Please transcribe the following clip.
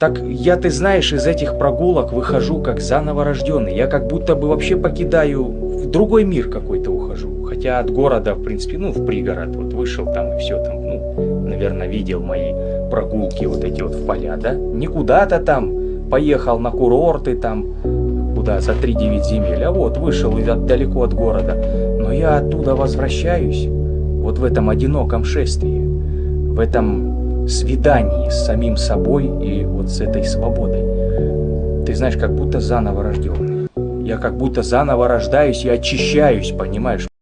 Так я, ты знаешь, из этих прогулок выхожу как заново рожденный. Я как будто бы вообще покидаю, в другой мир какой-то ухожу. Хотя от города, в принципе, ну, в пригород вот вышел там и все там, ну, наверное, видел мои прогулки вот эти вот в поля, да? Не куда-то там поехал на курорты там, куда за 3-9 земель, а вот вышел далеко от города. Но я оттуда возвращаюсь, вот в этом одиноком шествии, в этом свидании с самим собой и вот с этой свободой. Ты знаешь, как будто заново рожденный. Я как будто заново рождаюсь и очищаюсь, понимаешь?